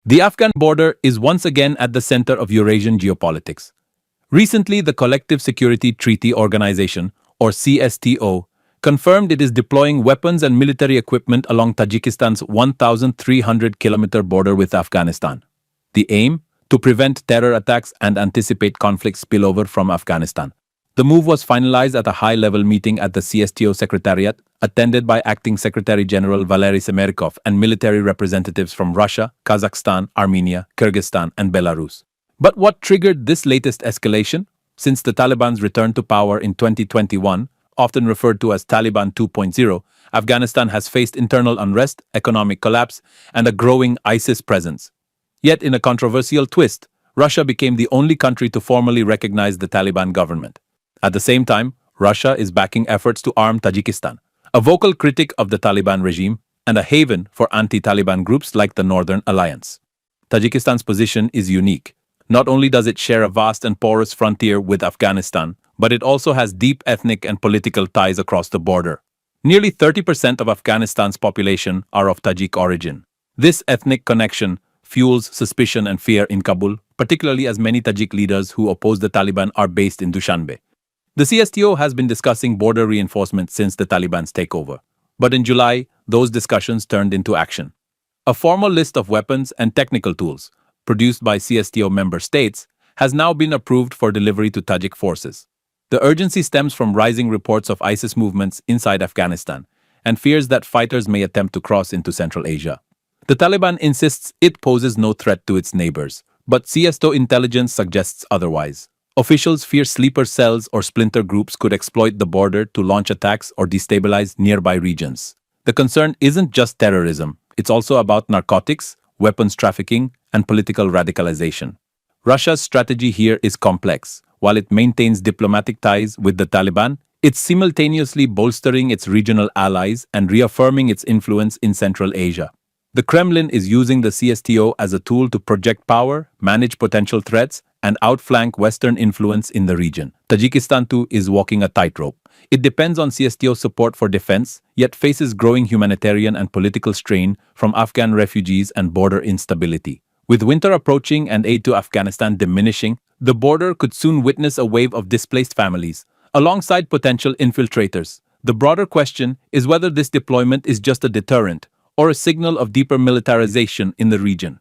The Afghan border is once again at the center of Eurasian geopolitics. Recently, the Collective Security Treaty Organization, or CSTO, confirmed it is deploying weapons and military equipment along Tajikistan's 1,300-kilometer border with Afghanistan. The aim? To prevent terror attacks and anticipate conflict spillover from Afghanistan. The move was finalized at a high-level meeting at the CSTO Secretariat, attended by Acting Secretary General Valery Semerkov and military representatives from Russia, Kazakhstan, Armenia, Kyrgyzstan, and Belarus. But what triggered this latest escalation? Since the Taliban's return to power in 2021, often referred to as Taliban 2.0, Afghanistan has faced internal unrest, economic collapse, and a growing ISIS presence. Yet, in a controversial twist, Russia became the only country to formally recognize the Taliban government. At the same time, Russia is backing efforts to arm Tajikistan, a vocal critic of the Taliban regime and a haven for anti-Taliban groups like the Northern Alliance. Tajikistan's position is unique. Not only does it share a vast and porous frontier with Afghanistan, but it also has deep ethnic and political ties across the border. Nearly 30% of Afghanistan's population are of Tajik origin. This ethnic connection fuels suspicion and fear in Kabul, particularly as many Tajik leaders who oppose the Taliban are based in Dushanbe. The CSTO has been discussing border reinforcement since the Taliban's takeover. But in July, those discussions turned into action. A formal list of weapons and technical tools, produced by CSTO member states, has now been approved for delivery to Tajik forces. The urgency stems from rising reports of ISIS movements inside Afghanistan and fears that fighters may attempt to cross into Central Asia. The Taliban insists it poses no threat to its neighbors, but CSTO intelligence suggests otherwise. Officials fear sleeper cells or splinter groups could exploit the border to launch attacks or destabilize nearby regions. The concern isn't just terrorism, it's also about narcotics, weapons trafficking, and political radicalization. Russia's strategy here is complex. While it maintains diplomatic ties with the Taliban, it's simultaneously bolstering its regional allies and reaffirming its influence in Central Asia. The Kremlin is using the CSTO as a tool to project power, manage potential threats, and outflank Western influence in the region. Tajikistan too is walking a tightrope. It depends on CSTO support for defense, yet faces growing humanitarian and political strain from Afghan refugees and border instability. With winter approaching and aid to Afghanistan diminishing, the border could soon witness a wave of displaced families, alongside potential infiltrators. The broader question is whether this deployment is just a deterrent or a signal of deeper militarization in the region.